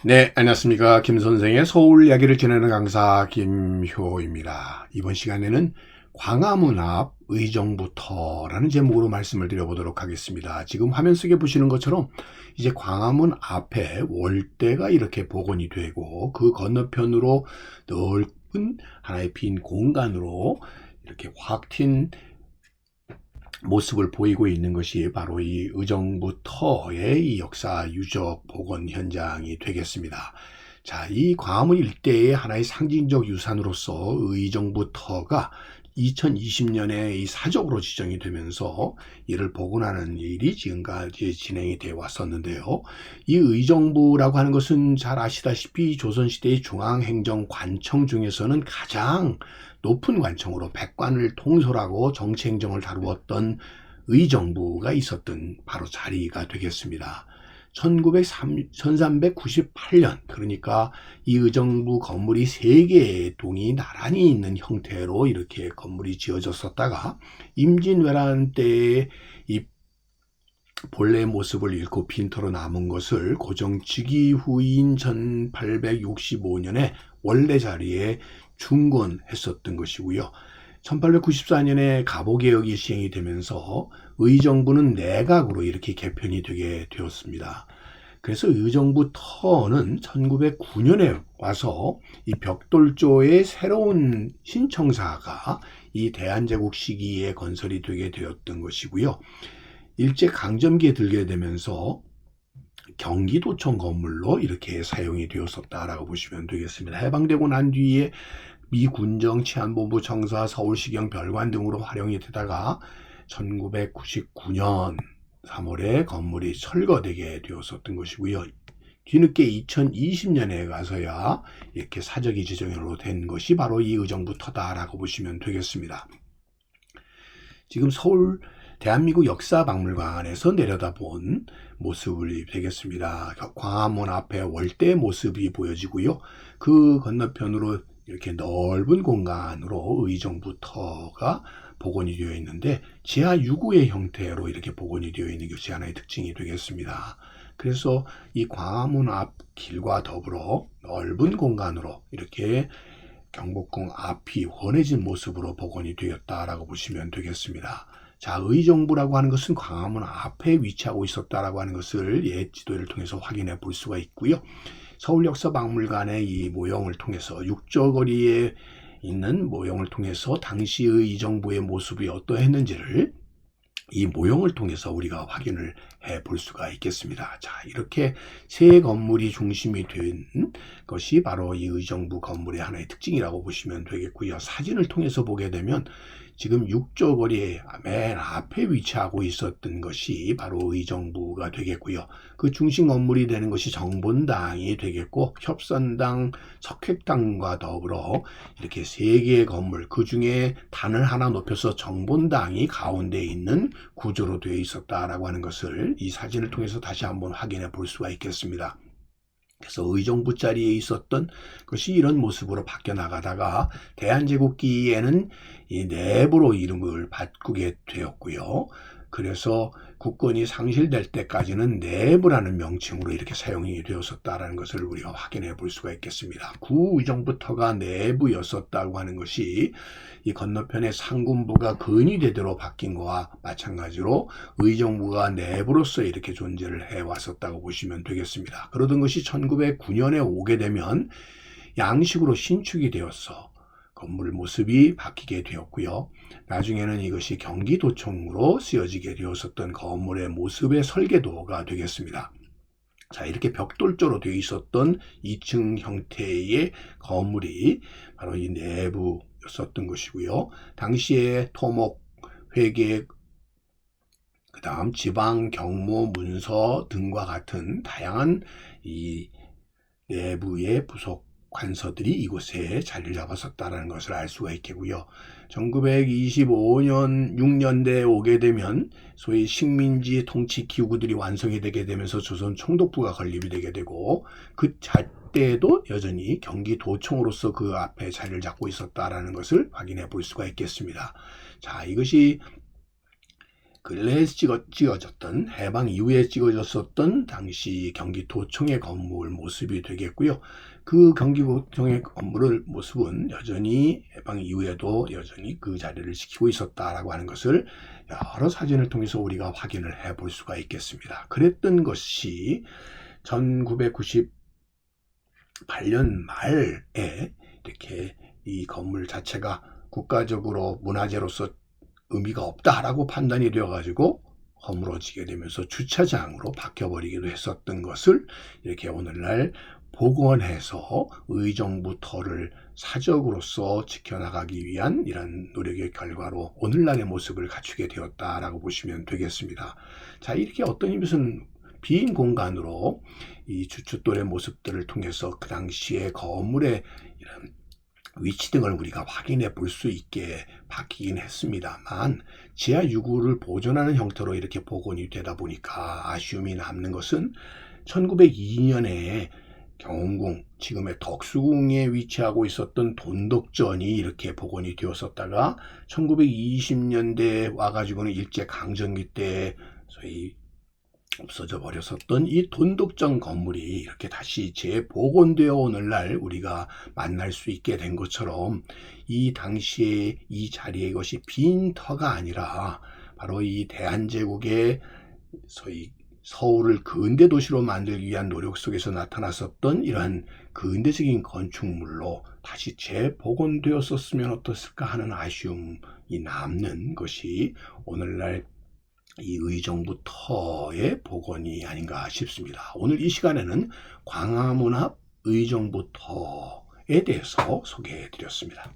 네, 안녕하십니까. 김 선생의 서울 이야기를 전하는 강사 김효입니다. 이번 시간에는 광화문 앞 의정부터라는 제목으로 말씀을 드려보도록 하겠습니다. 지금 화면 속에 보시는 것처럼 이제 광화문 앞에 월대가 이렇게 복원이 되고 그 건너편으로 넓은 하나의 빈 공간으로 이렇게 확 튄 모습을 보이고 있는 것이 바로 이 의정부터의 이 역사 유적 복원 현장이 되겠습니다. 자, 이 광화문 일대의 하나의 상징적 유산으로서 의정부터가 2020년에 이 사적으로 지정이 되면서 이를 복원하는 일이 지금까지 진행이 되어 왔었는데요. 이 의정부라고 하는 것은 잘 아시다시피 조선시대의 중앙행정관청 중에서는 가장 높은 관청으로 백관을 통솔하고 정치행정을 다루었던 의정부가 있었던 바로 자리가 되겠습니다. 1398년, 그러니까 이 의정부 건물이 3개의 동이 나란히 있는 형태로 이렇게 건물이 지어졌었다가 임진왜란 때에 이 본래의 모습을 잃고 빈터로 남은 것을 고정즉위 후인 1865년에 원래 자리에 중건했었던 것이고요. 1894년에 갑오개혁이 시행이 되면서 의정부는 내각으로 이렇게 개편이 되게 되었습니다. 그래서 의정부터는 1909년에 와서 이 벽돌조의 새로운 신청사가 이 대한제국 시기에 건설이 되게 되었던 것이고요. 일제강점기에 들게 되면서 경기도청 건물로 이렇게 사용이 되었었다라고 보시면 되겠습니다. 해방되고 난 뒤에 미 군정, 치안본부, 청사, 서울시경, 별관 등으로 활용이 되다가 1999년 3월에 건물이 철거되게 되었었던 것이고요. 뒤늦게 2020년에 가서야 이렇게 사적이 지정으로 된 것이 바로 이 의정부터다라고 보시면 되겠습니다. 지금 서울 대한민국 역사박물관에서 내려다본 모습이 되겠습니다. 광화문 앞에 월대 모습이 보여지고요. 그 건너편으로 이렇게 넓은 공간으로 의정부터가 복원이 되어 있는데 지하 6구의 형태로 이렇게 복원이 되어 있는 것이 하나의 특징이 되겠습니다. 그래서 이 광화문 앞 길과 더불어 넓은 공간으로 이렇게 경복궁 앞이 훤해진 모습으로 복원이 되었다라고 보시면 되겠습니다. 자, 의정부라고 하는 것은 광화문 앞에 위치하고 있었다라고 하는 것을 옛 지도를 통해서 확인해 볼 수가 있고요. 서울역사박물관의 이 모형을 통해서 육조거리에 있는 모형을 통해서 당시의 의정부의 모습이 어떠했는지를 이 모형을 통해서 우리가 확인을 해 볼 수가 있겠습니다. 자, 이렇게 새 건물이 중심이 된 것이 바로 이 의정부 건물의 하나의 특징이라고 보시면 되겠고요. 사진을 통해서 보게 되면 지금 육조거리의 맨 앞에 위치하고 있었던 것이 바로 의정부가 되겠고요. 그 중심 건물이 되는 것이 정본당이 되겠고 협선당, 석획당과 더불어 이렇게 3개의 건물, 그 중에 단을 하나 높여서 정본당이 가운데 있는 구조로 되어 있었다라고 하는 것을 이 사진을 통해서 다시 한번 확인해 볼 수가 있겠습니다. 그래서 의정부 자리에 있었던 것이 이런 모습으로 바뀌어 나가다가 대한제국기에는 이 내부로 이름을 바꾸게 되었고요. 그래서 국권이 상실될 때까지는 내부라는 명칭으로 이렇게 사용이 되었었다는 것을 우리가 확인해 볼 수가 있겠습니다. 구의정부터가 내부였었다고 하는 것이 이 건너편에 상군부가 근위대대로 바뀐 것과 마찬가지로 의정부가 내부로서 이렇게 존재를 해왔었다고 보시면 되겠습니다. 그러던 것이 1909년에 오게 되면 양식으로 신축이 되었어 건물 모습이 바뀌게 되었고요. 나중에는 이것이 경기도청으로 쓰여지게 되었었던 건물의 모습의 설계도가 되겠습니다. 자, 이렇게 벽돌조로 되어 있었던 2층 형태의 건물이 바로 이 내부였었던 것이고요. 당시에 토목, 회계, 그 다음 지방, 경무, 문서 등과 같은 다양한 이 내부의 부속 관서들이 이곳에 자리를 잡았었다는 것을 알 수가 있겠고요. 1925년 6년대에 오게 되면 소위 식민지 통치 기구들이 완성이 되게 되면서 조선 총독부가 건립이 되게 되고 그 때에도 여전히 경기도청으로서 그 앞에 자리를 잡고 있었다는 것을 확인해 볼 수가 있겠습니다. 자, 이것이 근래에 찍어졌던 해방 이후에 찍어졌었던 당시 경기도청의 건물 모습이 되겠고요. 그 경기도청의 건물의 모습은 여전히 해방 이후에도 여전히 그 자리를 지키고 있었다라고 하는 것을 여러 사진을 통해서 우리가 확인을 해볼 수가 있겠습니다. 그랬던 것이 1998년 말에 이렇게 이 건물 자체가 국가적으로 문화재로서 의미가 없다라고 판단이 되어가지고 허물어지게 되면서 주차장으로 바뀌어버리기도 했었던 것을 이렇게 오늘날 복원해서 의정부 터를 사적으로서 지켜나가기 위한 이런 노력의 결과로 오늘날의 모습을 갖추게 되었다라고 보시면 되겠습니다. 자, 이렇게 어떤 의미에서는 빈 공간으로 이 주춧돌의 모습들을 통해서 그 당시의 건물의 이런 위치 등을 우리가 확인해 볼 수 있게 바뀌긴 했습니다만 지하 6구를 보존하는 형태로 이렇게 복원이 되다 보니까 아쉬움이 남는 것은 1902년에 경운궁, 지금의 덕수궁에 위치하고 있었던 돈덕전이 이렇게 복원이 되었었다가 1920년대에 와가지고는 일제강점기 때 소위 없어져 버렸었던 이 돈덕전 건물이 이렇게 다시 재복원되어 오늘날 우리가 만날 수 있게 된 것처럼 이 당시에 이 자리에 이것이 빈 터가 아니라 바로 이 대한제국의 소위 서울을 근대 도시로 만들기 위한 노력 속에서 나타났었던 이러한 근대적인 건축물로 다시 재복원되었었으면 어떻을까 하는 아쉬움이 남는 것이 오늘날 이 의정부 터의 복원이 아닌가 싶습니다. 오늘 이 시간에는 광화문 앞 의정부 터에 대해서 소개해 드렸습니다.